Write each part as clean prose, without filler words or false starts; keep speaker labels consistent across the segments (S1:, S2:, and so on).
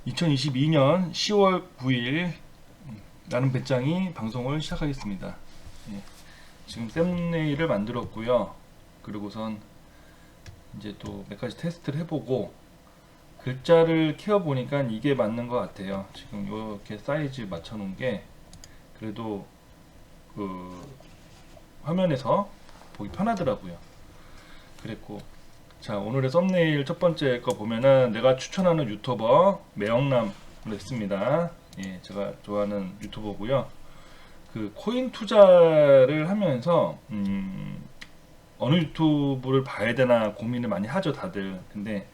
S1: 2022년 10월 9일 나는 배짱이 방송을 시작하겠습니다. 예, 지금 thumbnail을 만들었고요. 그리고선 이제 또 몇 가지 테스트를 해보고 글자를 키워보니까 이게 맞는 것 같아요. 지금 이렇게 사이즈 맞춰놓은 게 그래도 그 화면에서 보기 편하더라고요. 그랬고, 자, 오늘의 썸네일 첫 번째 거 보면은 내가 추천하는 유튜버 매영남으로 했습니다. 예, 제가 좋아하는 유튜버고요. 그 코인 투자를 하면서 어느 유튜브를 봐야 되나 고민을 많이 하죠, 다들. 근데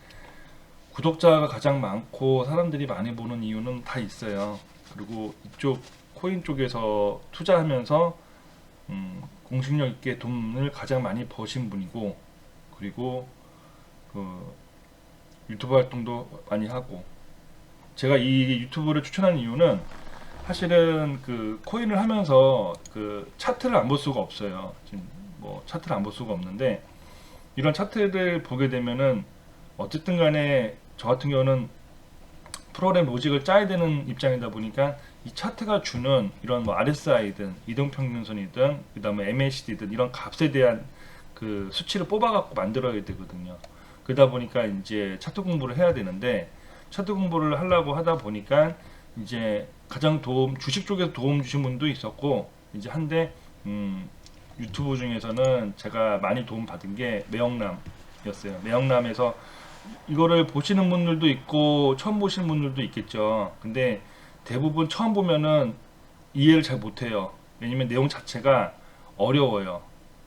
S1: 구독자가 가장 많고 사람들이 많이 보는 이유는 다 있어요. 그리고 이쪽 코인 쪽에서 투자하면서 공식력 있게 돈을 가장 많이 버신 분이고, 그리고 그 유튜브 활동도 많이 하고, 제가 이 유튜브를 추천하는 이유는 사실은 그 코인을 하면서 그 차트를 안 볼 수가 없어요. 지금 뭐 차트를 안 볼 수가 없는데, 이런 차트를 보게 되면은 어쨌든 간에 저 같은 경우는 프로그램 로직을 짜야 되는 입장이다 보니까 이 차트가 주는 이런 뭐 RSI든 이동평균선이든 그 다음에 MACD든 이런 값에 대한 그 수치를 뽑아갖고 만들어야 되거든요. 그러다 보니까 이제 차트 공부를 해야 되는데, 차트 공부를 하려고 하다 보니까 이제 가장 주식 쪽에서 도움 주신 분도 있었고, 이제 한데 유튜브 중에서는 제가 많이 도움 받은 게 매영남이었어요. 매영남에서 이거를 보시는 분들도 있고 처음 보시는 분들도 있겠죠. 근데 대부분 처음 보면은 이해를 잘 못해요. 왜냐면 내용 자체가 어려워요.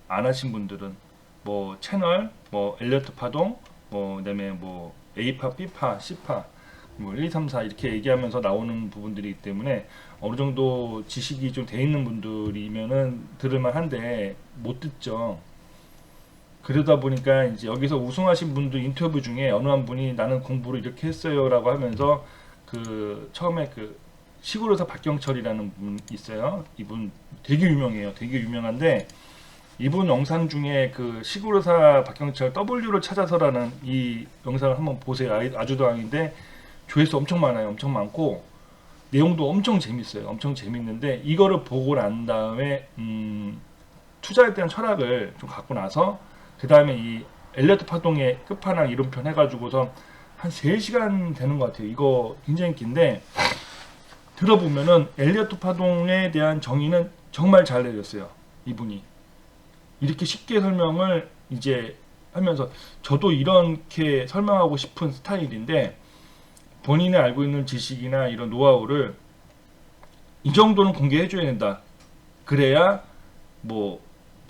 S1: 안 하신 분들은 뭐 채널, 뭐 엘리어트 파동, 뭐 그다음에 뭐 A파, B파, C파, 뭐 1, 2, 3, 4 이렇게 얘기하면서 나오는 부분들이기 때문에 어느 정도 지식이 좀 돼 있는 분들이면은 들을만 한데 못 듣죠. 그러다 보니까 이제 여기서 우승하신 분들 인터뷰 중에 어느 한 분이 나는 공부를 이렇게 했어요라고 하면서 그 처음에 그 시골에서 박경철이라는 분 있어요. 이분 되게 유명해요. 되게 유명한데 이분 영상 중에 그 시골의사 박경철 W를 찾아서라는 이 영상을 한번 보세요. 아주도왕인데 조회수 엄청 많아요. 엄청 많고 내용도 엄청 재밌어요. 엄청 재밌는데 이거를 보고 난 다음에 투자에 대한 철학을 좀 갖고 나서 그 다음에 이 엘리어트 파동의 끝판왕 이론편 해가지고서 한 3시간 되는 것 같아요. 이거 굉장히 긴데 들어보면은 엘리어트 파동에 대한 정의는 정말 잘 내렸어요. 이분이 이렇게 쉽게 설명을 이제 하면서 저도 이렇게 설명하고 싶은 스타일인데, 본인이 알고 있는 지식이나 이런 노하우를 이 정도는 공개해 줘야 된다. 그래야 뭐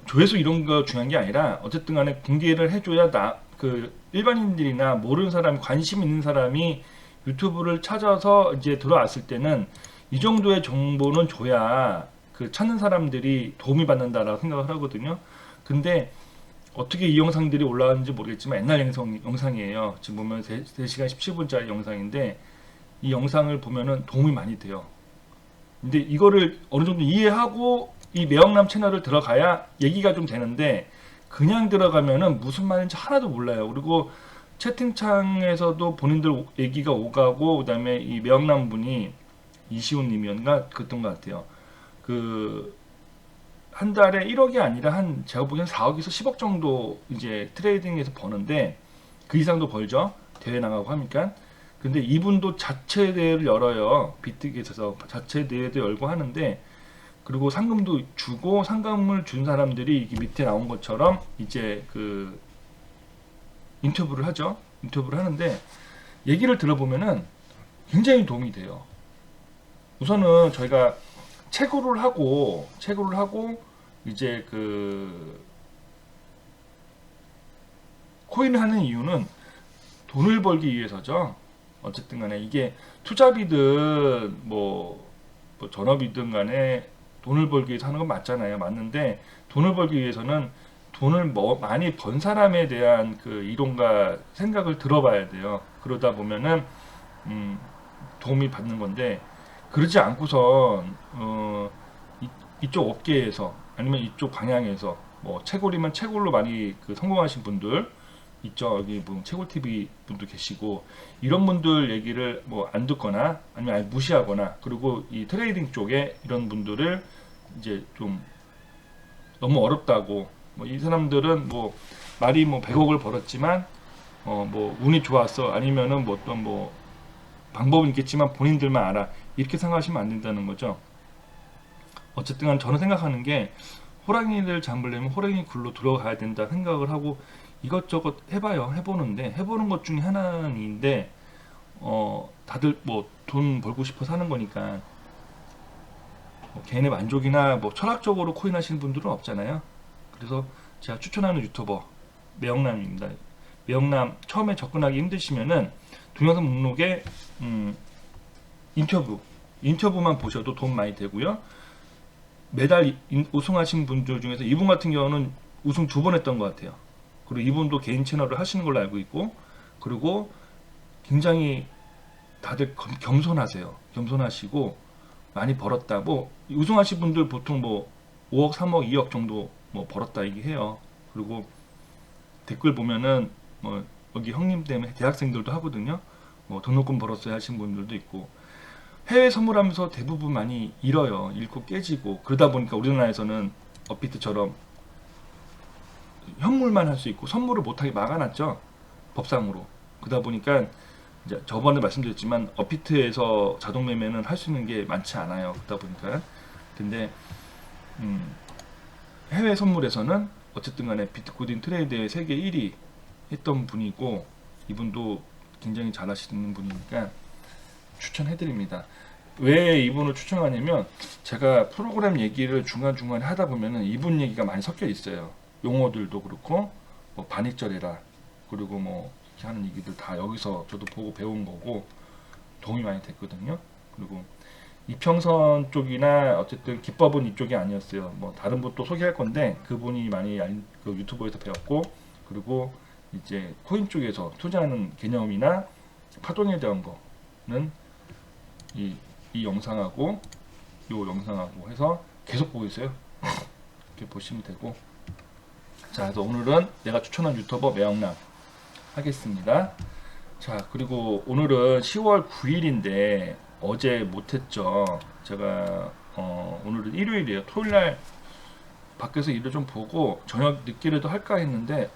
S1: 조회수 이런 거 중요한 게 아니라 어쨌든 간에 공개를 해줘야 그 일반인들이나 모르는 사람, 관심 있는 사람이 유튜브를 찾아서 이제 들어왔을 때는 이 정도의 정보는 줘야 그 찾는 사람들이 도움이 받는다라고 생각을 하거든요. 근데 어떻게 이 영상들이 올라왔는지 모르겠지만 옛날 영상이에요. 지금 보면 3시간 17분짜리 영상인데 이 영상을 보면은 도움이 많이 돼요. 근데 이거를 어느 정도 이해하고 이 매영남 채널을 들어가야 얘기가 좀 되는데, 그냥 들어가면은 무슨 말인지 하나도 몰라요. 그리고 채팅창에서도 본인들 얘기가 오가고, 그 다음에 이 매영남 분이 이시훈 님이었나 그랬던 것 같아요. 그 한 달에 1억이 아니라 한 제가 보기엔 4억에서 10억 정도 이제 트레이딩에서 버는데, 그 이상도 벌죠. 대회 나가고 하니까. 근데 이분도 자체 대회를 열어요. 비트겟에서 자체 대회도 열고 하는데, 그리고 상금도 주고, 상금을 준 사람들이 이게 밑에 나온 것처럼 이제 그 인터뷰를 하죠. 인터뷰를 하는데 얘기를 들어보면은 굉장히 도움이 돼요. 우선은 저희가 채굴을 하고 이제 그 코인을 하는 이유는 돈을 벌기 위해서죠. 어쨌든 간에 이게 투자비든 뭐 전업이든 간에 돈을 벌기 위해서 하는 건 맞잖아요. 맞는데 돈을 벌기 위해서는 돈을 많이 번 사람에 대한 그 이론과 생각을 들어봐야 돼요. 그러다 보면은 도움이 받는 건데, 그러지 않고선 이쪽 업계에서 아니면 이쪽 방향에서 뭐 채굴이면 채굴로 많이 그 성공하신 분들, 있죠. 여기 뭐 채굴 TV 분도 계시고 이런 분들 얘기를 뭐 안 듣거나 아니면 아예 무시하거나, 그리고 이 트레이딩 쪽에 이런 분들을 이제 좀 너무 어렵다고, 뭐 이 사람들은 뭐 말이 뭐 100억을 벌었지만 뭐 운이 좋았어, 아니면은 뭐 어떤 뭐 방법은 있겠지만 본인들만 알아, 이렇게 생각하시면 안 된다는 거죠. 어쨌든 간 저는 생각하는 게, 호랑이를 잡으려면 호랑이 굴로 들어가야 된다 생각을 하고 이것저것 해봐요. 해보는 것 중에 하나인데, 다들 뭐 돈 벌고 싶어 사는 거니까 뭐 개인의 만족이나 뭐 철학적으로 코인 하시는 분들은 없잖아요. 그래서 제가 추천하는 유튜버 매영남입니다. 매영남 처음에 접근하기 힘드시면은 동영상 목록에 인터뷰만 보셔도 돈 많이 되고요. 매달 우승하신 분들 중에서 이분 같은 경우는 우승 2번 했던 것 같아요. 그리고 이분도 개인 채널을 하시는 걸로 알고 있고, 그리고 굉장히 다들 겸손하시고 많이 벌었다. 뭐 우승하신 분들 보통 뭐 5억, 3억, 2억 정도 뭐 벌었다 얘기해요. 그리고 댓글 보면은 뭐 여기 형님 때문에 대학생들도 하거든요. 뭐 등록금 벌었어야 하신 분들도 있고, 해외 선물하면서 대부분 많이 잃고 깨지고, 그러다 보니까 우리나라에서는 업비트처럼 현물만 할 수 있고 선물을 못하게 막아놨죠, 법상으로. 그러다 보니까 이제 저번에 말씀드렸지만 업비트에서 자동 매매는 할 수 있는 게 많지 않아요. 그러다 보니까. 근데 해외 선물에서는 어쨌든 간에 비트코인 트레이드의 세계 1위 했던 분이고, 이분도 굉장히 잘하시는 분이니까 추천해드립니다. 왜 이분을 추천하냐면, 제가 프로그램 얘기를 중간중간에 하다 보면은 이분 얘기가 많이 섞여 있어요. 용어들도 그렇고, 뭐 반익절해라, 그리고 뭐 이렇게 하는 얘기들 다 여기서 저도 보고 배운 거고 도움이 많이 됐거든요. 그리고 이평선 쪽이나 어쨌든 기법은 이쪽이 아니었어요. 뭐 다른 분 또 소개할 건데 그분이 많이 그 유튜브에서 배웠고, 그리고 이제 코인 쪽에서 투자하는 개념이나 파동에 대한 거는 이 영상하고 요 영상하고 해서 계속 보고 있어요. 이렇게 보시면 되고. 자, 그래서 오늘은 내가 추천한 유튜버 매영남 하겠습니다. 자, 그리고 오늘은 10월 9일인데 어제 못했죠. 제가 오늘은 일요일이에요. 토요일날 밖에서 일을 좀 보고 저녁 늦게라도 할까 했는데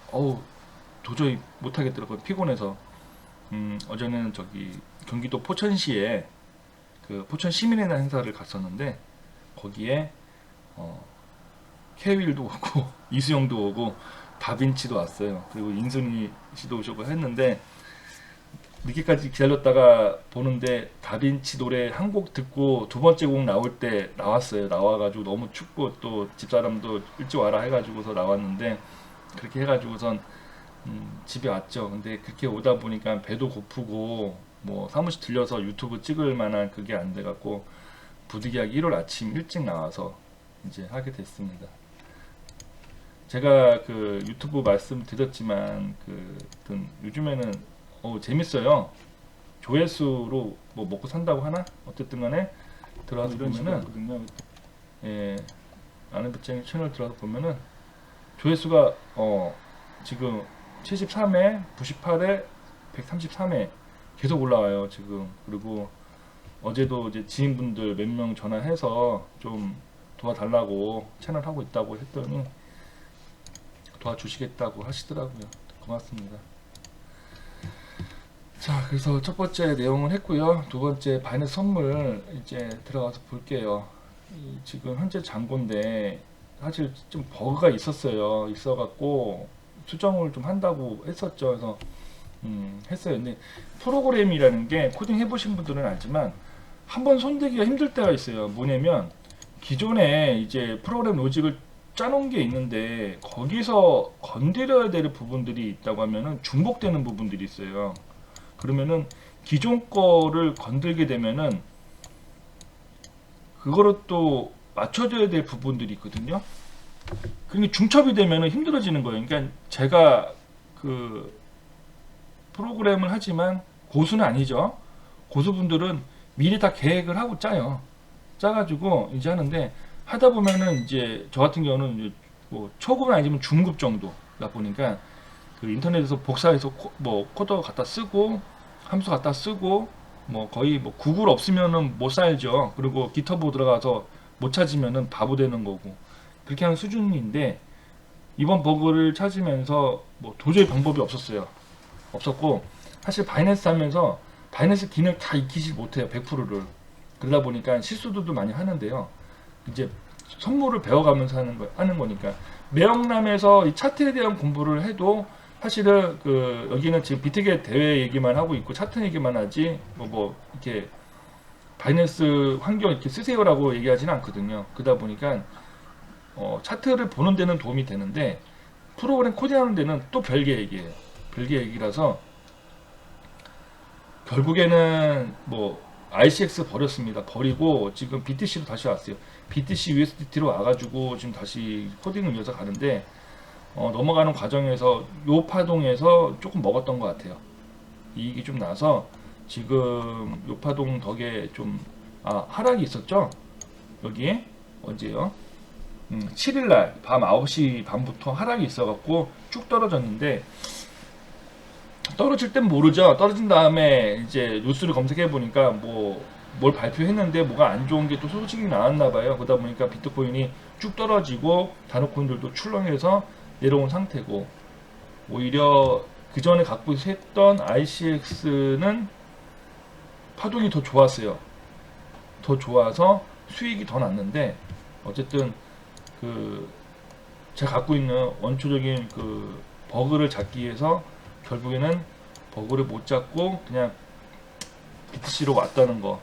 S1: 도저히 못하겠더라고요. 피곤해서. 어제는 저기 경기도 포천시에 그 포천 시민의 날 행사를 갔었는데, 거기에 케윌도 오고 이수영도 오고 다빈치도 왔어요. 그리고 인순이 씨도 오시고 했는데, 늦게까지 기다렸다가 보는데 다빈치 노래 한 곡 듣고 두 번째 곡 나올 때 나왔어요. 나와가지고 너무 춥고 또 집사람도 일찍 와라 해가지고서 나왔는데, 그렇게 해가지고선 집에 왔죠. 근데 그렇게 오다 보니까 배도 고프고 뭐 사무실 들려서 유튜브 찍을 만한 그게 안 돼갖고 부득이하게 1월 아침 일찍 나와서 이제 하게 됐습니다. 제가 그 유튜브 말씀드렸지만 요즘에는 재밌어요. 조회수로 뭐 먹고 산다고 하나? 어쨌든 간에 들어가서 보면은, 예, 아는 배짱이 채널 들어가서 보면은 조회수가 지금 73회, 98회, 133회 계속 올라와요 지금. 그리고 어제도 이제 지인분들 몇 명 전화해서 좀 도와달라고 채널 하고 있다고 했더니 도와주시겠다고 하시더라고요. 고맙습니다. 자, 그래서 첫 번째 내용을 했고요. 두 번째 바이낸스 선물 이제 들어가서 볼게요. 지금 현재 잔고인데 사실 좀 버그가 있어갖고 수정을 좀 한다고 했었죠. 그래서 했어요. 근데 프로그램이라는 게 코딩 해보신 분들은 알지만 한번 손대기가 힘들 때가 있어요. 뭐냐면 기존에 이제 프로그램 로직을 짜놓은 게 있는데 거기서 건드려야 될 부분들이 있다고 하면은 중복되는 부분들이 있어요. 그러면은 기존 거를 건들게 되면은 그거를 또 맞춰줘야 될 부분들이 있거든요. 그게 중첩이 되면은 힘들어지는 거예요. 그러니까 제가 그 프로그램을 하지만 고수는 아니죠. 고수분들은 미리 다 계획을 하고 짜가지고 이제 하는데, 하다 보면은 이제 저 같은 경우는 뭐 초급은 아니지만 중급 정도다 보니까 그 인터넷에서 복사해서 뭐 코드 갖다 쓰고 함수 갖다 쓰고 뭐 거의 뭐 구글 없으면은 못 살죠. 그리고 기터브 들어가서 못 찾으면은 바보 되는 거고 그렇게 하는 수준인데 이번 버그를 찾으면서 뭐 도저히 방법이 없었고 사실 바이낸스 하면서 바이낸스 기능 다 익히지 못해요. 100%를. 그러다 보니까 실수들도 많이 하는데요. 이제 선물을 배워가면서 하는 거니까 매형남에서 이 차트에 대한 공부를 해도 사실은 그 여기는 지금 비트겟 대회 얘기만 하고 있고 차트 얘기만 하지 뭐 이렇게 바이낸스 환경 이렇게 쓰세요라고 얘기하지는 않거든요. 그러다 보니까 차트를 보는 데는 도움이 되는데 프로그램 코딩하는 데는 또 별개 얘기예요. 별개 얘기라서 결국에는 뭐 ICX 버렸습니다. 버리고 지금 BTC로 다시 왔어요. BTC USDT로 와가지고 지금 다시 코딩을 이어서 가는데 넘어가는 과정에서 요 파동에서 조금 먹었던 것 같아요. 이익이 좀 나서 지금 요 파동 덕에 좀 하락이 있었죠. 여기에 언제요? 7일날 밤 9시 반부터 하락이 있어갖고 쭉 떨어졌는데 떨어질 땐 모르죠. 떨어진 다음에 이제 뉴스를 검색해 보니까 뭘 발표했는데 뭐가 안 좋은 게 또 소식이 나왔나 봐요. 그러다 보니까 비트코인이 쭉 떨어지고 다른 코인들도 출렁해서 내려온 상태고 오히려 그 전에 갖고 있었던 ICX는 파동이 더 좋았어요. 더 좋아서 수익이 더 났는데 어쨌든 그 제가 갖고 있는 원초적인 그 버그를 잡기 위해서 결국에는 버그를 못 잡고 그냥 BTC로 왔다는 거.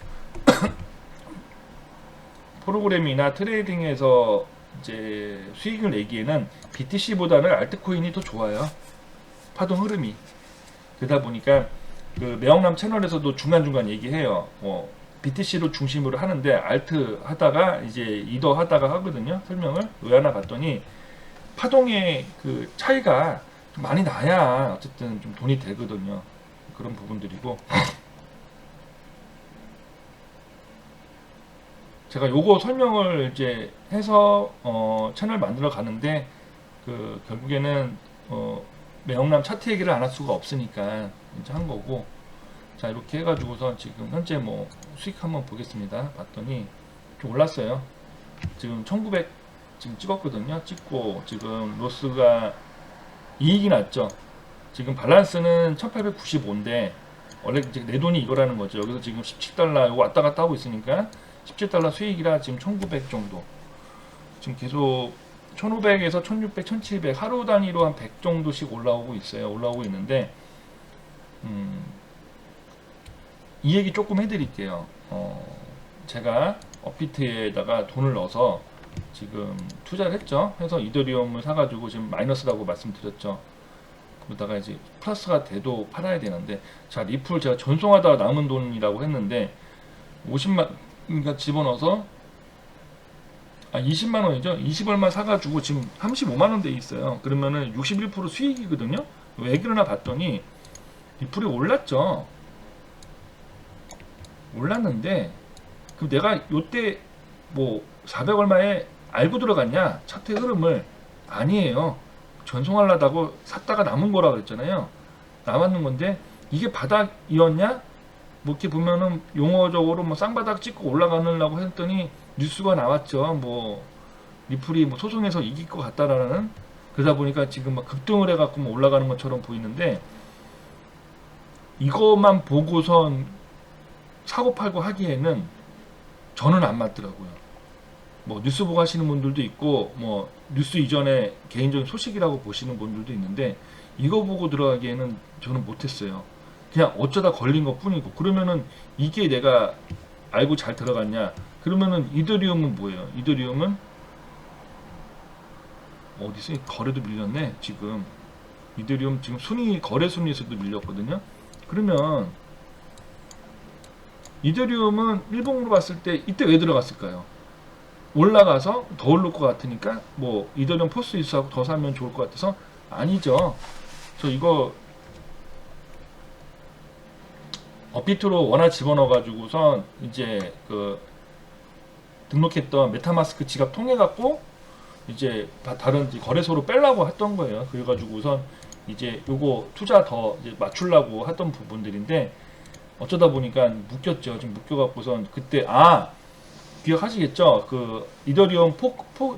S1: 프로그래밍이나 트레이딩에서 이제 수익을 내기에는 BTC보다는 알트코인이 더 좋아요. 파동 흐름이. 그러다 보니까 그 매형남 채널에서도 중간중간 얘기해요. BTC로 중심으로 하는데 알트 하다가 이제 이더 하다가 하거든요. 설명을 왜 하나 봤더니 파동의 그 차이가 좀 많이 나야 어쨌든 좀 돈이 되거든요. 그런 부분들이고 제가 요거 설명을 이제 해서 채널 만들어 가는데 그 결국에는 매형남 차트 얘기를 안 할 수가 없으니까 이제 한 거고 자 이렇게 해가지고서 지금 현재 뭐 수익 한번 보겠습니다. 봤더니 좀 올랐어요. 지금 1900 지금 찍었거든요. 찍고 지금 로스가 이익이 났죠. 지금 밸런스는 1895인데 원래 이제 내 돈이 이거라는 거죠. 여기서 지금 17달러 이거 왔다 갔다 하고 있으니까 17달러 수익이라 지금 1900 정도. 지금 계속 1500에서 1600, 1700 하루 단위로 한 100 정도씩 올라오고 있어요. 올라오고 있는데 이 얘기 조금 해드릴게요. 제가 업비트에다가 돈을 넣어서 지금 투자를 했죠. 해서 이더리움을 사가지고 지금 마이너스라고 말씀드렸죠. 그러다가 이제 플러스가 돼도 팔아야 되는데 자 리플 제가 전송하다가 남은 돈이라고 했는데 50만 그러니까 집어넣어서 20만원이죠. 20얼마 사가지고 지금 35만원 돼 있어요. 그러면은 61% 수익이거든요. 왜 그러나 봤더니 리플이 올랐죠. 올랐는데 그럼 내가 요때 뭐 400얼마에 알고 들어갔냐? 차트의 흐름을 아니에요. 전송하려다고 샀다가 남은 거라 그랬잖아요. 남았는 건데 이게 바닥이었냐? 뭐 이렇게 보면은 용어적으로 뭐 쌍바닥 찍고 올라가느라고 했더니 뉴스가 나왔죠. 뭐 리플이 뭐 소송해서 이길 것 같다라는. 그러다 보니까 지금 막 급등을 해갖고 뭐 올라가는 것처럼 보이는데 이것만 보고선 사고 팔고 하기에는 저는 안 맞더라고요. 뭐 뉴스 보고 하시는 분들도 있고 뭐 뉴스 이전에 개인적인 소식이라고 보시는 분들도 있는데 이거 보고 들어가기에는 저는 못했어요. 그냥 어쩌다 걸린 것 뿐이고 그러면은 이게 내가 알고 잘 들어갔냐? 그러면은 이더리움은 뭐예요? 이더리움은 어디서 거래도 밀렸네 지금. 이더리움 지금 거래 순위에서도 밀렸거든요. 그러면 이더리움은 일봉으로 봤을 때 이때 왜 들어갔을까요? 올라가서 더 오를 것 같으니까 뭐 이더리움 포스 이수하고 더 사면 좋을 것 같아서 아니죠. 저 이거 업비트로 원화 집어넣어 가지고선 이제 그 등록했던 메타마스크 지갑 통해 갖고 이제 다른 거래소로 빼려고 했던 거예요. 그래가지고 우선 이제 요거 투자 더 이제 맞추려고 하던 부분들인데 어쩌다 보니까 묶였죠. 좀 묶여갖고선 그때 기억하시겠죠? 그 이더리움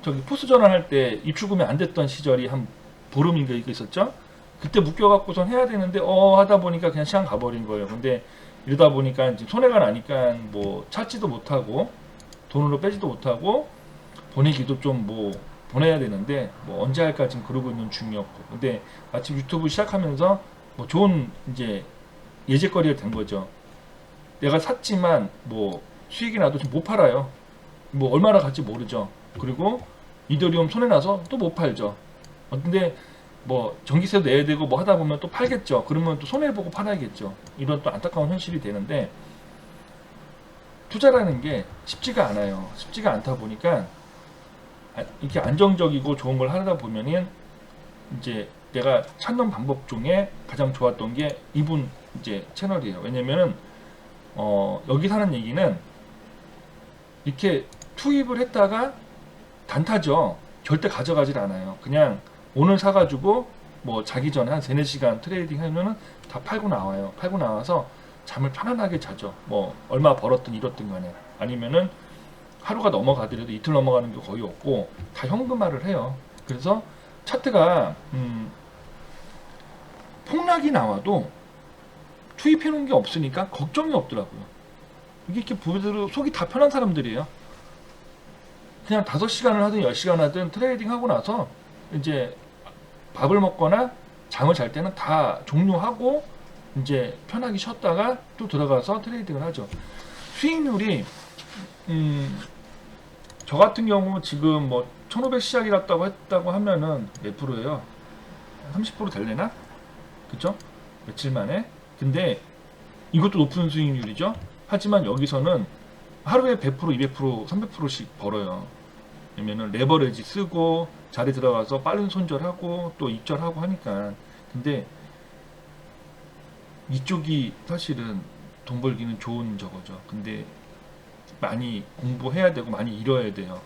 S1: 저기 포스 전환할 때 입출금이 안 됐던 시절이 한 보름인가 있었죠? 그때 묶여갖고선 해야 되는데 하다 보니까 그냥 시간 가버린 거예요. 근데 이러다 보니까 이제 손해가 나니까 뭐 찾지도 못하고 돈으로 빼지도 못하고 보내기도 좀 뭐 보내야 되는데 뭐 언제 할까 지금 그러고 있는 중이었고, 근데 마침 유튜브 시작하면서 뭐 좋은 이제 예제거리가 된 거죠. 내가 샀지만 뭐 수익이 나도 지금 못 팔아요. 뭐 얼마나 갈지 모르죠. 그리고 이더리움 손해 나서 또 못 팔죠. 근데 뭐 전기세도 내야 되고 뭐 하다 보면 또 팔겠죠. 그러면 또 손해 보고 팔아야겠죠. 이런 또 안타까운 현실이 되는데, 투자라는 게 쉽지가 않아요. 쉽지가 않다 보니까 이렇게 안정적이고 좋은 걸 하다 보면은 이제 내가 찾는 방법 중에 가장 좋았던 게 이분 이제 채널이에요. 왜냐면은 여기 사는 얘기는 이렇게 투입을 했다가 단타죠. 절대 가져가질 않아요. 그냥 오늘 사가지고 뭐 자기 전에 한 3-4시간 트레이딩 하면은 다 팔고 나와요. 팔고 나와서 잠을 편안하게 자죠. 뭐 얼마 벌었든 잃었든 간에. 아니면은 하루가 넘어가더라도 이틀 넘어가는 게 거의 없고 다 현금화를 해요. 그래서 차트가 폭락이 나와도 투입해 놓은 게 없으니까 걱정이 없더라고요. 이게 이렇게 보여도 속이 다 편한 사람들이에요. 그냥 5시간을 하든 10시간 하든 트레이딩 하고 나서 이제 밥을 먹거나 잠을 잘 때는 다 종료하고 이제 편하게 쉬었다가 또 들어가서 트레이딩을 하죠. 수익률이 저 같은 경우 지금 뭐 1500 시작이랐다고 했다고 하면은 몇 프로예요? 30% 될래나? 그쵸? 며칠 만에. 근데 이것도 높은 수익률이죠. 하지만 여기서는 하루에 100%, 200%, 300%씩 벌어요. 왜냐면은 레버리지 쓰고 자리 들어가서 빠른 손절하고 또 입절하고 하니까. 근데 이쪽이 사실은 돈 벌기는 좋은 저거죠. 근데 많이 공부해야 되고 많이 잃어야 돼요.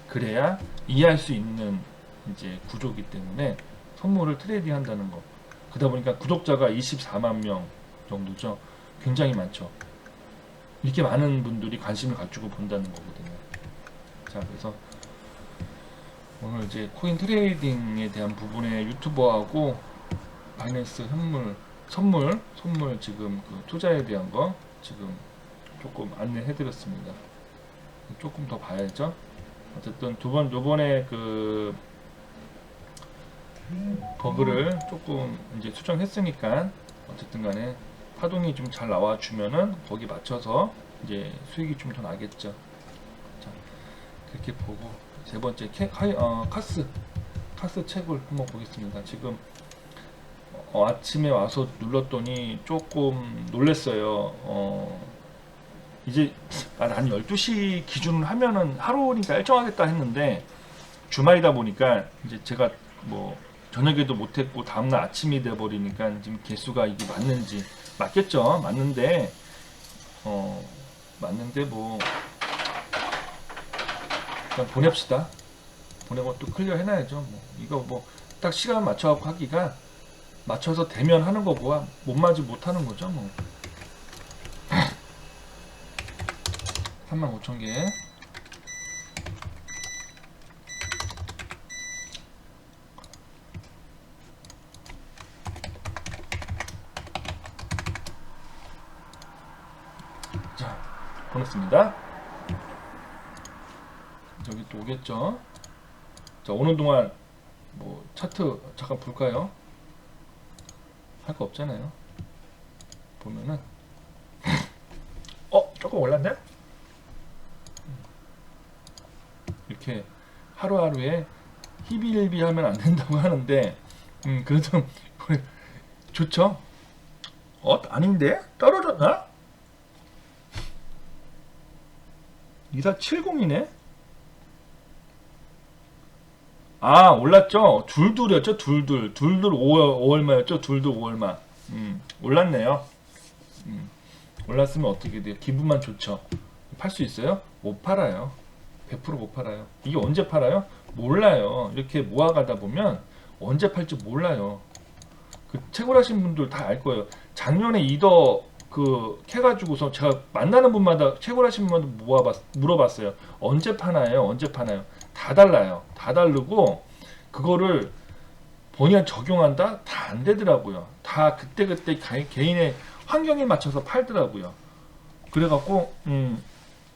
S1: 그래야 이해할 수 있는 이제 구조이기 때문에 선물을 트레이딩 한다는 거. 그러다 보니까 구독자가 24만 명 정도죠. 굉장히 많죠. 이렇게 많은 분들이 관심을 가지고 본다는 거거든요. 자, 그래서 오늘 이제 코인 트레이딩에 대한 부분에 유튜버하고 바이낸스 선물 지금 그 투자에 대한 거 지금 조금 안내해드렸습니다. 조금 더 봐야죠. 어쨌든 요번에 그 버그를 조금 이제 수정했으니까 어쨌든 간에 파동이 좀 잘 나와주면은 거기 맞춰서 이제 수익이 좀 더 나겠죠. 자, 그렇게 보고 세 번째 카스 책을 한번 보겠습니다. 지금 아침에 와서 눌렀더니 조금 놀랬어요. 이제 한 12시 기준으로 하면은 하루니까 일정하겠다 했는데 주말이다 보니까 이제 제가 뭐 저녁에도 못했고 다음날 아침이 돼버리니까 지금 개수가 이게 맞는지 맞겠죠. 맞는데 뭐 그냥 보냅시다. 보내고 또 클리어 해놔야죠. 뭐 이거 뭐 딱 시간 맞춰갖고 하기가 맞춰서 되면 하는 거고 못 맞으면 못 하는 거죠. 뭐 35,000개. 자, 보냈습니다. 저기 또 오겠죠. 자, 오는 동안 뭐 차트 잠깐 볼까요? 할 거 없잖아요. 보면은 조금 올랐네? 이렇게 하루하루에 희비일비 하면 안 된다고 하는데 그래도 좋죠? 아닌데? 떨어졌나? 2470이네? 올랐죠? 둘둘이었죠? 둘둘 5월마였죠? 둘둘 5월마. 올랐네요. 올랐으면 어떻게 돼요? 기분만 좋죠. 팔 수 있어요? 못 팔아요. 100% 못 팔아요. 이게 언제 팔아요? 몰라요. 이렇게 모아가다 보면 언제 팔지 몰라요. 그 채굴하신 분들 다 알 거예요. 작년에 이더 그 캐가지고서 제가 만나는 분마다 채굴하신 분마다 물어봤어요. 언제 파나요? 언제 파나요? 다 달라요. 다 다르고 그거를 본인이 적용한다? 다 안 되더라고요. 다 그때그때 개인의 환경에 맞춰서 팔더라고요. 그래갖고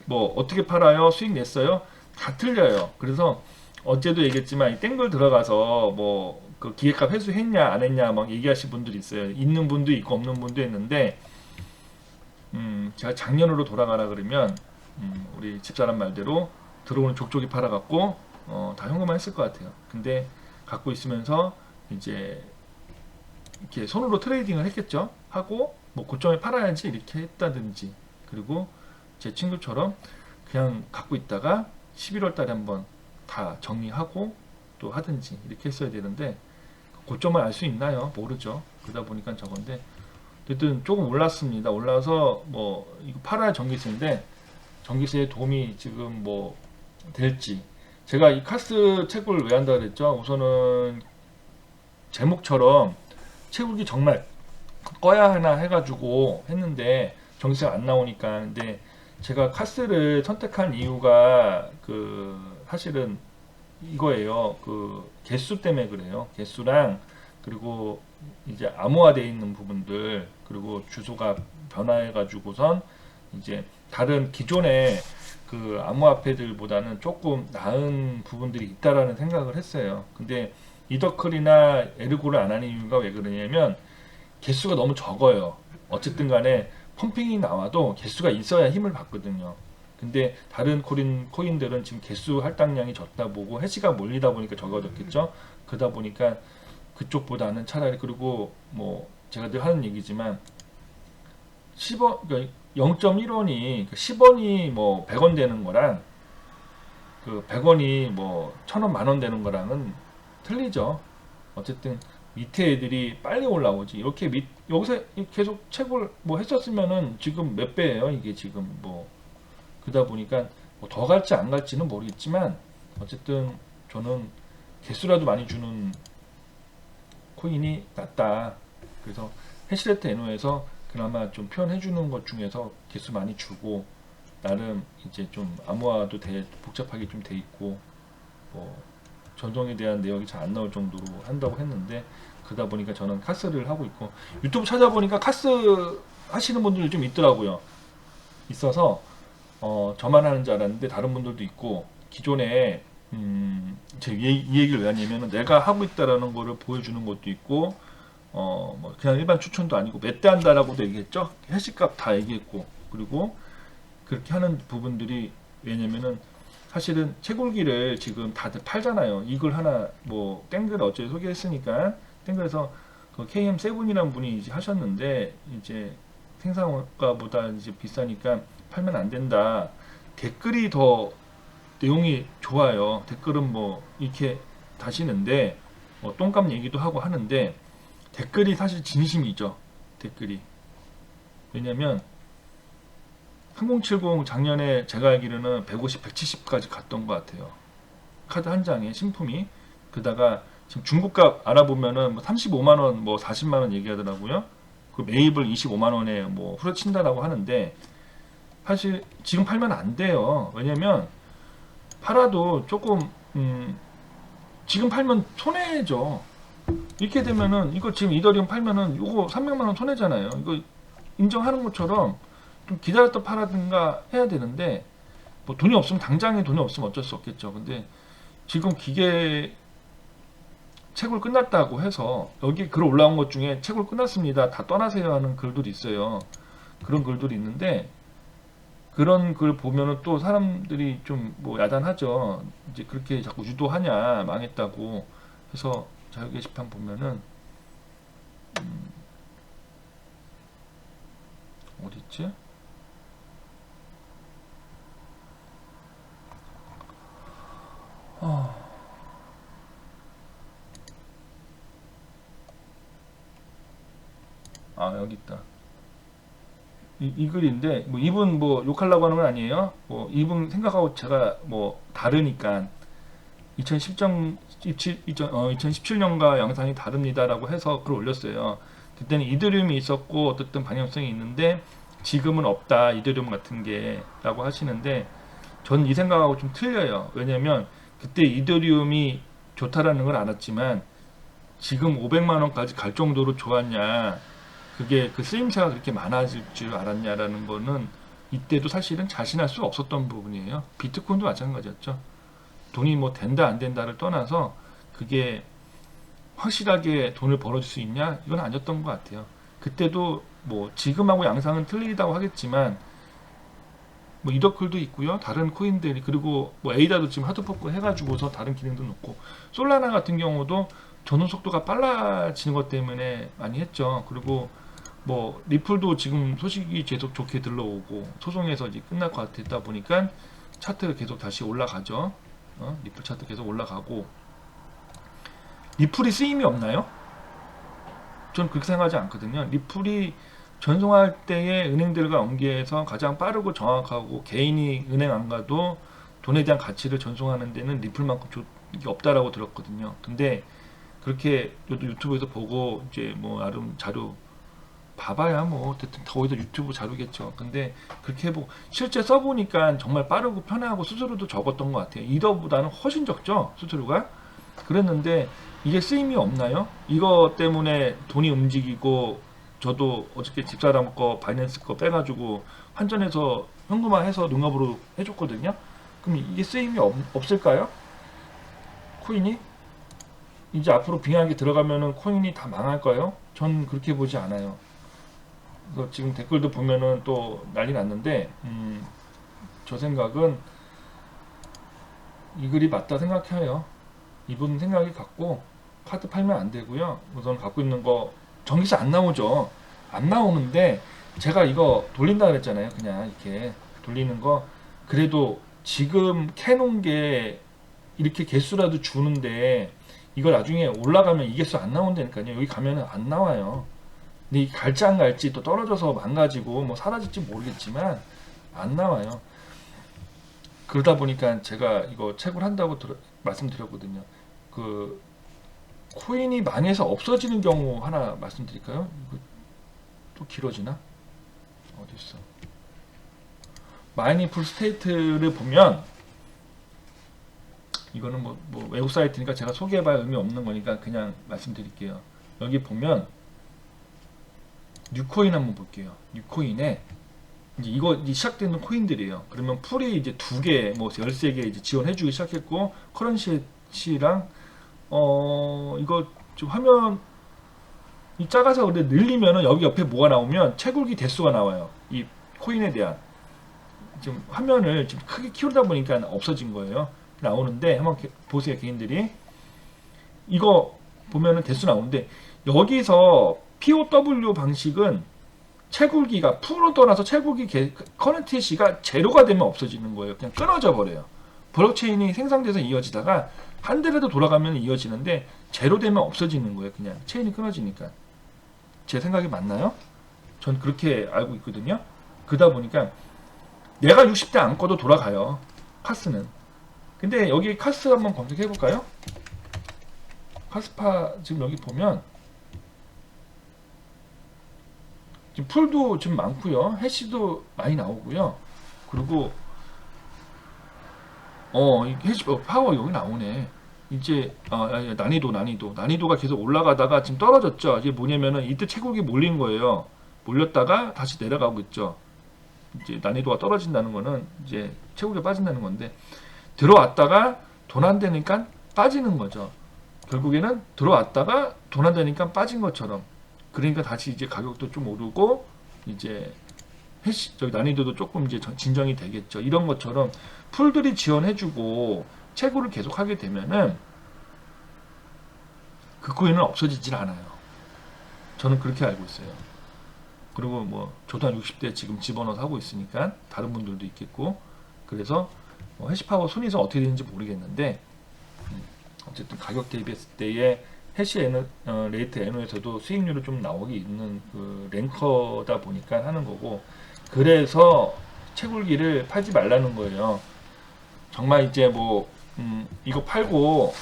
S1: 뭐 어떻게 팔아요? 수익 냈어요? 다 틀려요. 그래서 어제도 얘기했지만 이 땡글 들어가서 뭐 그 기획값 회수했냐 안 했냐 막 얘기하신 분들이 있어요. 있는 분도 있고 없는 분도 있는데 제가 작년으로 돌아가라 그러면 우리 집사람 말대로 들어오는 족족이 팔아갖고 다 현금화 했을 것 같아요. 근데 갖고 있으면서 이제 이렇게 손으로 트레이딩을 했겠죠. 하고 뭐 고점에 팔아야지 이렇게 했다든지, 그리고 제 친구처럼 그냥 갖고 있다가 11월 달에 한번 다 정리하고 또 하든지 이렇게 했어야 되는데 고점을 알 수 있나요? 모르죠. 그러다 보니까 저건데 어쨌든 조금 올랐습니다. 올라서 뭐 이거 팔아야 전기세인데 전기세에 도움이 지금 뭐 될지. 제가 이 카스 채굴 왜 한다 그랬죠? 우선은 제목처럼 채굴기 정말 꺼야 하나 해가지고 했는데 전기세가 안 나오니까. 근데 제가 카스를 선택한 이유가 그 사실은 이거예요. 그 개수 때문에 그래요. 개수랑 그리고 이제 암호화되어 있는 부분들, 그리고 주소가 변화해 가지고선 이제 다른 기존의 그 암호화폐들보다는 조금 나은 부분들이 있다라는 생각을 했어요. 근데 이더클이나 에르고를 안 하는 이유가 왜 그러냐면 개수가 너무 적어요. 어쨌든 간에 펌핑이 나와도 개수가 있어야 힘을 받거든요. 근데 다른 코인들은 지금 개수 할당량이 적다 보고 해시가 몰리다 보니까 적어졌겠죠. 그러다 보니까 그쪽보다는 차라리, 그리고 뭐 제가 늘 하는 얘기지만 10원, 그러니까 0.1원이 10원이 뭐 100원 되는 거랑 그 100원이 뭐 1000원 만원 되는 거랑은 틀리죠. 어쨌든 밑에 애들이 빨리 올라오지. 이렇게 여기서 계속 채굴 뭐 했었으면은 지금 몇 배예요 이게 지금. 뭐 그러다 보니까 뭐더 갈지 안 갈지는 모르겠지만 어쨌든 저는 개수라도 많이 주는 코인이 낫다. 그래서 해시레트 NO에서 그나마 좀 표현해 주는 것 중에서 개수 많이 주고 나름 이제 좀 암호화도 복잡하게 좀 돼 있고 뭐 전송에 대한 내역이 잘 안 나올 정도로 한다고 했는데, 그러다 보니까 저는 카스를 하고 있고, 유튜브 찾아보니까 카스 하시는 분들이 좀 있더라고요. 있어서 저만 하는 줄 알았는데 다른 분들도 있고, 기존에 제가 이 얘기를 왜 하냐면 내가 하고 있다라는 거를 보여주는 것도 있고, 뭐 그냥 일반 추천도 아니고 몇 대 한다라고도 얘기했죠. 해시값 다 얘기했고, 그리고 그렇게 하는 부분들이 왜냐면은 사실은 채굴기를 지금 다들 팔잖아요. 이걸 하나 뭐 땡글 어제 소개했으니까 땡글에서 그 KM7이라는 분이 이제 하셨는데 이제 생산가보다 이제 비싸니까 팔면 안 된다. 댓글이 더 내용이 좋아요. 댓글은 뭐 이렇게 다시는데 뭐 똥값 얘기도 하고 하는데 댓글이 사실 진심이죠. 댓글이. 왜냐면 3070 작년에 제가 알기로는 150, 170까지 갔던 것 같아요. 카드 한 장에 신품이. 그다가 지금 중고값 알아보면은 뭐 35만원, 뭐 40만원 얘기하더라고요. 그 매입을 25만원에 뭐 후려친다라고 하는데 사실 지금 팔면 안 돼요. 왜냐면 팔아도 조금 지금 팔면 손해죠. 이렇게 되면은 이거 지금 이더리움 팔면은 이거 300만원 손해잖아요. 이거 인정하는 것처럼 좀 기다렸다 팔아든가 해야 되는데 뭐 돈이 없으면, 당장에 돈이 없으면 어쩔 수 없겠죠. 근데 지금 기계 채굴 끝났다고 해서 여기 글 올라온 것 중에 채굴 끝났습니다, 다 떠나세요 하는 글들이 있어요. 그런 글들이 있는데 그런 글 보면은 또 사람들이 좀 뭐 야단하죠. 이제 그렇게 자꾸 유도하냐 망했다고 해서 자유 게시판 보면은 어디 있지? 여기 있다. 이 글인데 뭐 이분 뭐 욕하려고 하는 건 아니에요. 뭐 이분 생각하고 제가 뭐 다르니까 2017년과 양상이 다릅니다라고 해서 글을 올렸어요. 그때는 이더리움이 있었고 어떻든 방향성이 있는데 지금은 없다, 이더리움 같은 게 라고 하시는데, 전 이 생각하고 좀 틀려요. 왜냐면 그때 이더리움이 좋다라는 걸 알았지만 지금 500만 원까지 갈 정도로 좋았냐, 그게 그 쓰임새가 그렇게 많아질 줄 알았냐라는 거는 이때도 사실은 자신할 수 없었던 부분이에요. 비트코인도 마찬가지였죠. 돈이 뭐 된다 안 된다를 떠나서 그게 확실하게 돈을 벌어줄 수 있냐, 이건 아니었던 것 같아요. 그때도 뭐 지금하고 양상은 틀리다고 하겠지만 뭐 이더클도 있고요, 다른 코인들이, 그리고 뭐 에이다도 지금 하드포크 해가지고서 다른 기능도 넣고, 솔라나 같은 경우도 전송 속도가 빨라지는 것 때문에 많이 했죠. 그리고 뭐 리플도 지금 소식이 계속 좋게 들러오고 소송에서 이제 끝날 것 같다 보니까 차트가 계속 다시 올라가죠. 리플 차트 계속 올라가고. 리플이 쓰임이 없나요? 전 그렇게 생각하지 않거든요. 리플이 전송할 때에 은행들과 연계해서 가장 빠르고 정확하고 개인이 은행 안 가도 돈에 대한 가치를 전송하는 데는 리플만큼 이게 없다라고 들었거든요. 근데 그렇게 저도 유튜브에서 보고 이제 뭐 나름 자료 봐봐야 뭐 어쨌든 거기서 유튜브 자료겠죠. 근데 그렇게 해보고 실제 써보니까 정말 빠르고 편하고 수수료도 적었던 것 같아요. 이더보다는 훨씬 적죠, 수수료가. 그랬는데 이게 쓰임이 없나요? 이거 때문에 돈이 움직이고, 저도 어저께 집사람 거 바이낸스 거 빼가지고 환전해서 현금화해서 농협으로 해줬거든요. 그럼 이게 쓰임이 없을까요? 코인이? 이제 앞으로 빙하기 들어가면은 코인이 다 망할까요? 전 그렇게 보지 않아요. 그래서 지금 댓글도 보면은 또 난리 났는데, 저 생각은 이 글이 맞다 생각해요. 이분 생각이 같고, 카드 팔면 안 되고요. 우선 갖고 있는 거 전기세 안 나오죠. 안 나오는데 제가 이거 돌린다 그랬잖아요. 그냥 이렇게 돌리는 거, 그래도 지금 캐놓은 게 이렇게 개수라도 주는데 이걸 나중에 올라가면 이 개수 안 나온다니까요. 여기 가면은 안 나와요. 근데 이 갈지 안 갈지 또 떨어져서 망가지고 뭐 사라질지 모르겠지만 안 나와요. 그러다 보니까 제가 이거 채굴한다고 말씀드렸거든요. 그 코인이 망해서 없어지는 경우 하나 말씀드릴까요? 이거 또 길어지나? 어디 있어? 마이닝 풀 스테이트를 보면, 이거는 뭐 외국 사이트니까 제가 소개해봐야 의미 없는 거니까 그냥 말씀드릴게요. 여기 보면 뉴코인 한번 볼게요. 뉴코인에 이제 이거 시작되는 코인들이에요. 그러면 풀이 이제 2개, 뭐 13개 이제 지원해주기 시작했고, 커런시랑 이거 좀 화면이 작아서 근데 늘리면은 여기 옆에 뭐가 나오면 채굴기 대수가 나와요. 이 코인에 대한. 지금 화면을 좀 크게 키우다 보니까 없어진 거예요. 나오는데 한번 보세요, 개인들이. 이거 보면은 대수 나오는데, 여기서 POW 방식은 채굴기가 풀로 떠나서 채굴기 커넥티시가 제로가 되면 없어지는 거예요. 그냥 끊어져 버려요. 블록체인이 생성돼서 이어지다가 한 대라도 돌아가면 이어지는데 제로 되면 없어지는 거예요. 그냥 체인이 끊어지니까. 제 생각이 맞나요? 전 그렇게 알고 있거든요. 그러다 보니까 내가 60대 안 꺼도 돌아가요, 카스는. 근데 여기 카스 한번 검색해 볼까요? 카스파 지금 여기 보면 지금 풀도 좀 많고요, 해시도 많이 나오고요. 그리고 해시 파워 여기 나오네. 이제 난이도가 계속 올라가다가 지금 떨어졌죠. 이게 뭐냐면은 이때 채굴기 몰린 거예요. 몰렸다가 다시 내려가고 있죠. 이제 난이도가 떨어진다는 거는 이제 채굴기가 빠진다는 건데, 들어왔다가 돈 안 되니까 빠지는 거죠. 결국에는 들어왔다가 돈 안 되니까 빠진 것처럼. 그러니까 다시 이제 가격도 좀 오르고, 이제 난이도도 조금 이제 진정이 되겠죠. 이런 것처럼 풀들이 지원해주고 채굴을 계속하게 되면은 그 코인은 없어지질 않아요. 저는 그렇게 알고 있어요. 그리고 뭐 저도 한 60대 지금 집어넣어서 하고 있으니까 다른 분들도 있겠고, 그래서 뭐 해시파워 순위가 어떻게 되는지 모르겠는데, 어쨌든 가격 대비했을 때의 해시 레이트 NO에서도 수익률이 좀 나오기 있는 그 랭커다 보니까 하는 거고, 그래서 채굴기를 팔지 말라는 거예요. 정말 이제 뭐 이거 팔고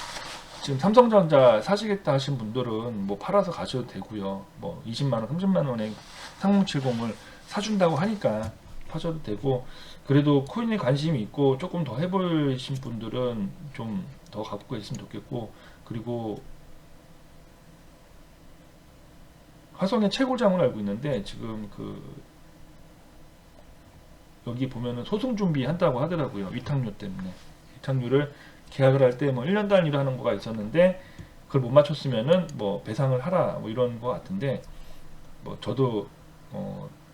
S1: 지금 삼성전자 사시겠다 하신 분들은 뭐 팔아서 가셔도 되고요. 뭐 20만원, 30만원에 3070을 사준다고 하니까 파셔도 되고, 그래도 코인에 관심이 있고 조금 더 해보신 분들은 좀 더 갖고 있으면 좋겠고, 그리고 화성의 최고장을 알고 있는데 지금 그 여기 보면은 소송 준비한다고 하더라고요. 위탁료 때문에. 위탁료를 계약을 할 때 뭐 1년 단위로 하는 거가 있었는데 그걸 못 맞췄으면은 뭐 배상을 하라 뭐 이런 거 같은데, 뭐 저도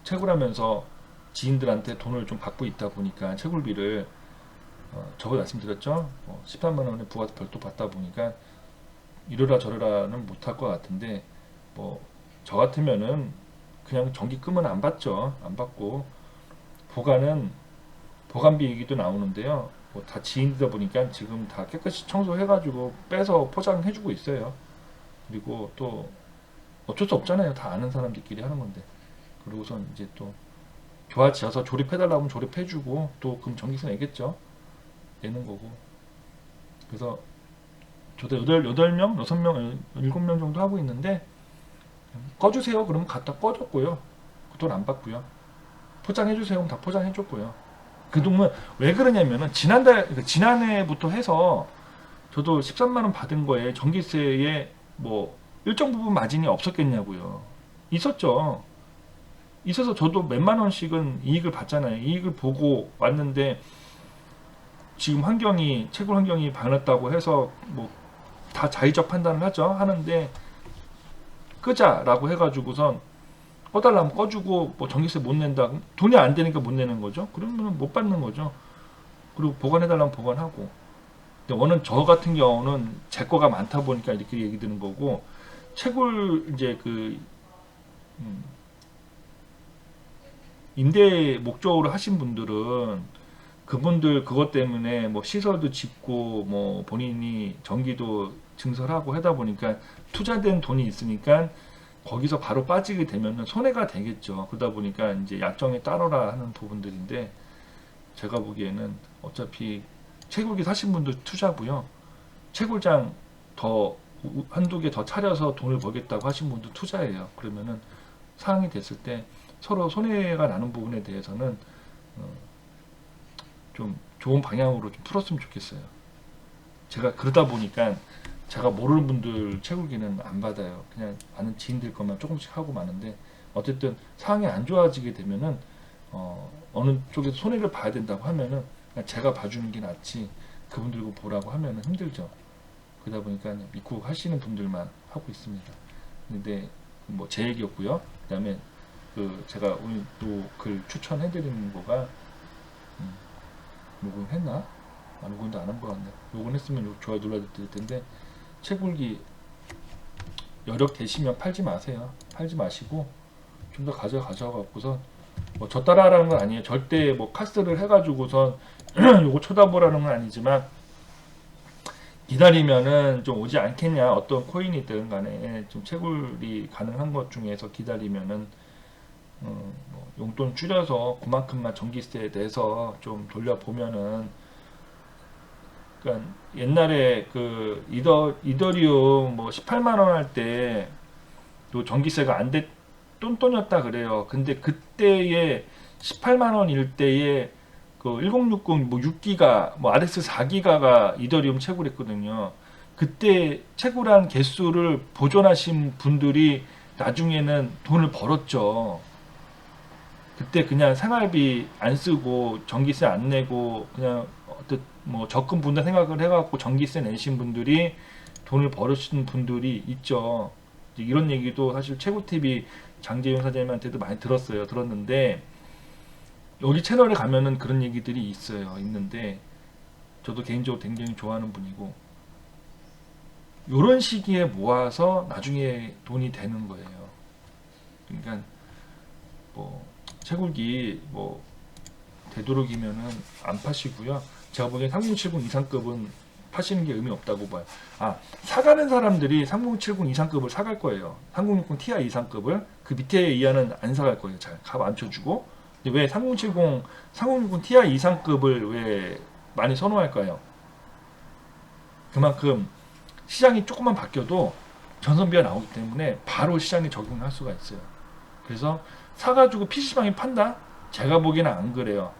S1: 채굴하면서 지인들한테 돈을 좀 받고 있다 보니까 채굴비를 저번에 말씀드렸죠. 13만 원에 부가 별도 받다 보니까 이러라 저러라는 못할 것 같은데, 뭐 저 같으면은 그냥 전기 끄면 안 받죠. 안 받고 보관비 얘기도 나오는데요. 뭐 다 지인이다 보니까 지금 다 깨끗이 청소해가지고 빼서 포장해주고 있어요. 그리고 또 어쩔 수 없잖아요. 다 아는 사람들끼리 하는 건데. 그리고선 이제 또 교화 지어서 조립해달라면 조립해주고, 또 그럼 전기세 내겠죠. 내는 거고. 그래서 저도 8명, 6명, 7명 정도 하고 있는데, 꺼주세요. 그러면 갖다 꺼줬고요. 그 돈 안 받고요. 포장해주세요. 그럼 다 포장해줬고요. 그 돈은 왜 그러냐면은 지난해부터 해서 저도 13만원 받은 거에 전기세에 뭐 일정 부분 마진이 없었겠냐고요. 있었죠. 있어서 저도 몇만 원씩은 이익을 봤잖아요. 이익을 보고 왔는데, 지금 채굴 환경이 변했다고 해서 뭐 다 자의적 판단을 하는데 끄자라고 해가지고선 꺼달라면 꺼주고, 뭐 전기세 못 낸다, 돈이 안 되니까 못 내는 거죠. 그러면 못 받는 거죠. 그리고 보관해달라면 보관하고. 근데 저 같은 경우는 제 거가 많다 보니까 이렇게 얘기 드는 거고, 채굴 이제 임대 목적으로 하신 분들은 그분들 그것 때문에 뭐 시설도 짓고 뭐 본인이 전기도 증설하고 하다 보니까 투자된 돈이 있으니까 거기서 바로 빠지게 되면 손해가 되겠죠. 그러다 보니까 이제 약정에 따르라 하는 부분들인데, 제가 보기에는 어차피 채굴기 사신 분도 투자고요. 채굴장 한두 개 더 차려서 돈을 벌겠다고 하신 분도 투자예요. 그러면은 상황이 됐을 때 서로 손해가 나는 부분에 대해서는 좀 좋은 방향으로 좀 풀었으면 좋겠어요. 제가 그러다 보니까 제가 모르는 분들 채굴기는 안 받아요. 그냥 아는 지인들 것만 조금씩 하고 마는데, 어쨌든 상황이 안 좋아지게 되면은 어느 쪽에서 손해를 봐야 된다고 하면은 그냥 제가 봐주는 게 낫지, 그분들고 보라고 하면은 힘들죠. 그러다 보니까 믿고 하시는 분들만 하고 있습니다. 근데 뭐 제 얘기였고요. 그다음에 제가 오늘 또 글 추천해드리는 거가, 녹음했나? 녹음도 안 한 것 같네. 녹음했으면 좋아요 눌러드릴 텐데, 채굴기 여력 되시면 팔지 마세요. 팔지 마시고 좀 더 가져가갖고서, 뭐 저 따라하라는 건 아니에요. 절대 뭐 카스를 해가지고선 요거 쳐다보라는 건 아니지만, 기다리면은 좀 오지 않겠냐. 어떤 코인이든 간에 좀 채굴이 가능한 것 중에서 기다리면은 뭐 용돈 줄여서 그만큼만 전기세에 대해서 좀 돌려보면은, 그러니까 옛날에 이더리움 뭐 18만 원 할 때 또 전기세가 안 돼 똔똔이었다 그래요. 근데 그때에 18만 원일 때에 1060 뭐 6기가 뭐 RS 4기가가 이더리움 채굴했거든요. 그때 채굴한 개수를 보존하신 분들이 나중에는 돈을 벌었죠. 그때 그냥 생활비 안 쓰고 전기세 안 내고 그냥 뭐 적금 분다 생각을 해갖고 전기세 내신 분들이 돈을 벌으신 분들이 있죠. 이런 얘기도 사실 최고TV 장재윤 사장님한테도 많이 들었는데, 여기 채널에 가면은 그런 얘기들이 있는데 저도 개인적으로 굉장히 좋아하는 분이고, 요런 시기에 모아서 나중에 돈이 되는 거예요. 그러니까 뭐 채굴기 뭐 되도록이면은 안 파시고요. 제가 보기엔 3070 이상급은 파시는 게 의미 없다고 봐요. 사가는 사람들이 3070 이상급을 사갈 거예요. 3060 Ti 이상급을. 그 밑에 이하는 안 사갈 거예요. 잘 값 안 쳐주고. 근데 왜 3060 Ti 이상급을 왜 많이 선호할까요? 그만큼 시장이 조금만 바뀌어도 전선비가 나오기 때문에 바로 시장에 적용할 수가 있어요. 그래서 사가지고 PC방에 판다? 제가 보기에는 안 그래요.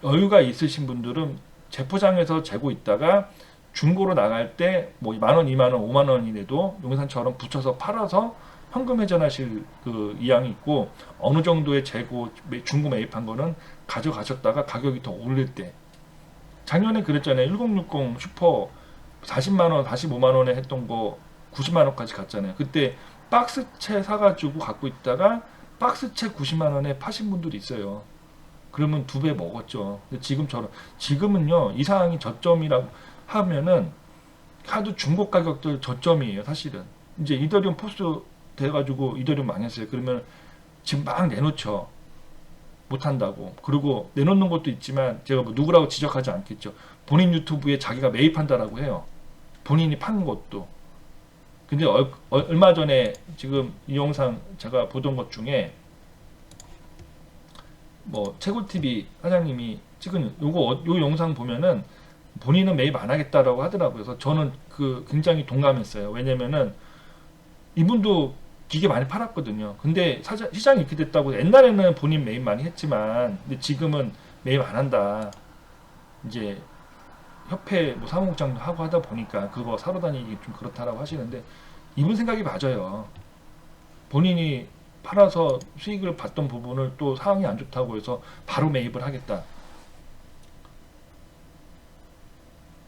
S1: 여유가 있으신 분들은 재포장해서 재고 있다가 중고로 나갈 때 뭐 만원, 2만원, 5만원이라도 용산처럼 붙여서 팔아서 현금 회전하실 그 의향이 있고, 어느 정도의 재고 중고 매입한 거는 가져가셨다가 가격이 더 오를 때, 작년에 그랬잖아요. 1060 슈퍼 40만원, 45만원에 했던 거 90만원까지 갔잖아요. 그때 박스채 사가지고 갖고 있다가 박스채 90만원에 파신 분들이 있어요. 그러면 2배 먹었죠. 근데 지금은요, 이 상황이 저점이라고 하면은 하도 중고 가격들 저점이에요, 사실은. 이제 이더리움 포스 돼가지고 이더리움 망했어요. 그러면 지금 막 내놓죠. 못한다고. 그리고 내놓는 것도 있지만 제가 뭐 누구라고 지적하지 않겠죠. 본인 유튜브에 자기가 매입한다라고 해요. 본인이 판 것도. 근데 얼마 전에 지금 이 영상 제가 보던 것 중에 뭐 채굴TV 사장님이 찍은 요 영상 보면은 본인은 매입 안 하겠다라고 하더라고요. 그래서 저는 그 굉장히 동감했어요. 왜냐면은 이분도 기계 많이 팔았거든요. 근데 시장이 이렇게 됐다고, 옛날에는 본인 매입 많이 했지만 근데 지금은 매입 안 한다. 이제 협회 뭐 사무국장도 하고 하다 보니까 그거 사러 다니기 좀 그렇다라고 하시는데, 이분 생각이 맞아요. 본인이 팔아서 수익을 봤던 부분을 또 상황이 안 좋다고 해서 바로 매입을 하겠다.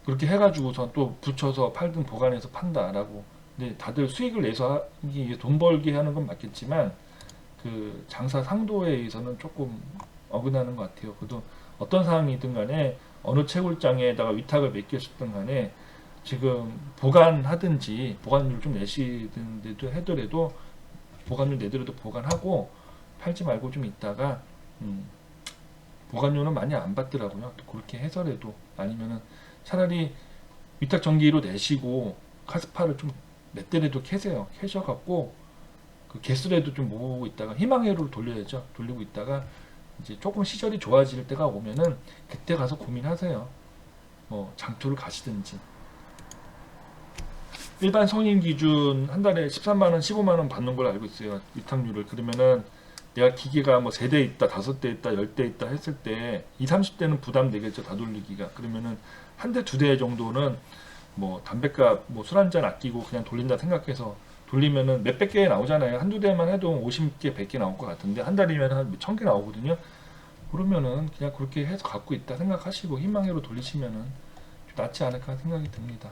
S1: 그렇게 해가지고서 또 붙여서 팔든 보관해서 판다라고. 근데 다들 수익을 내서 돈 벌게 하는 건 맞겠지만 그 장사 상도에 의해서는 조금 어긋나는 것 같아요. 그래도 어떤 상황이든 간에 어느 채굴장에다가 위탁을 맡겼든 간에 지금 보관하든지 보관료를 좀 내시든지도 하더라도 보관료 내더라도 보관하고 팔지 말고 좀 있다가 보관료는 많이 안 받더라고요. 또 그렇게 해서라도, 아니면은 차라리 위탁 전기로 내시고 카스파를 좀 몇 대라도 캐세요. 캐셔갖고 그 개수라도 좀 모으고 있다가 희망회로를 돌려야죠. 돌리고 있다가 이제 조금 시절이 좋아질 때가 오면은 그때 가서 고민하세요. 뭐 장투를 가시든지. 일반 성인 기준 한 달에 13만원, 15만원 받는 걸로 알고 있어요. 위탁료를. 그러면은 내가 기계가 뭐 3대 있다, 5대 있다, 10대 있다 했을 때 20, 30대는 부담되겠죠. 다 돌리기가. 그러면은 한 대, 2대 정도는 뭐 담뱃값, 뭐 술 한잔 아끼고 그냥 돌린다 생각해서 돌리면은 몇백 개 나오잖아요. 한두 대만 해도 50개, 100개 나올 것 같은데 한 달이면 한 1000개 나오거든요. 그러면은 그냥 그렇게 해서 갖고 있다 생각하시고 희망회로 돌리시면은 좀 낫지 않을까 생각이 듭니다.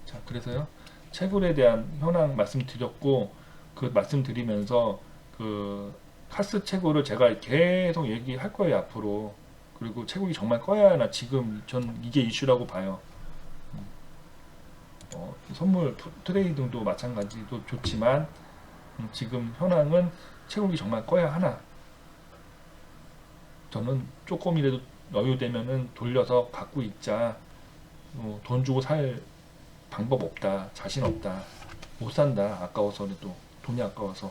S1: 자, 그래서요, 채굴에 대한 현황 말씀드렸고, 그 말씀드리면서 그 카스 채굴을 제가 계속 얘기할 거예요, 앞으로. 그리고 채굴이 정말 꺼야 하나, 지금 전 이게 이슈라고 봐요. 선물 트레이딩도 마찬가지도 좋지만 지금 현황은 채굴이 정말 꺼야 하나. 저는 조금이라도 여유되면은 돌려서 갖고 있자. 돈 주고 살 방법 없다, 자신 없다, 못 산다, 아까워서라도, 돈이 아까워서.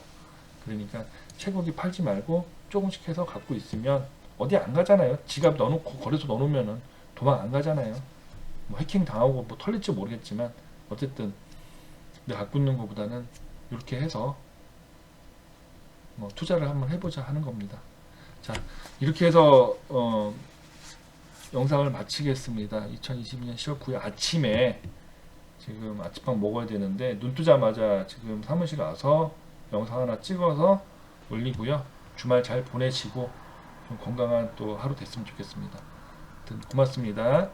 S1: 그러니까 채굴기 팔지 말고 조금씩 해서 갖고 있으면 어디 안 가잖아요. 지갑 넣어놓고 거래소 넣어놓으면은 도망 안 가잖아요. 뭐 해킹 당하고 뭐 털릴지 모르겠지만 어쨌든 내가 갖고 있는 것보다는 이렇게 해서 뭐 투자를 한번 해보자 하는 겁니다. 자, 이렇게 해서 영상을 마치겠습니다. 2022년 10월 9일 아침에 지금 아침밥 먹어야 되는데 눈 뜨자마자 지금 사무실 와서 영상 하나 찍어서 올리고요. 주말 잘 보내시고 좀 건강한 또 하루 됐으면 좋겠습니다. 아무튼 고맙습니다.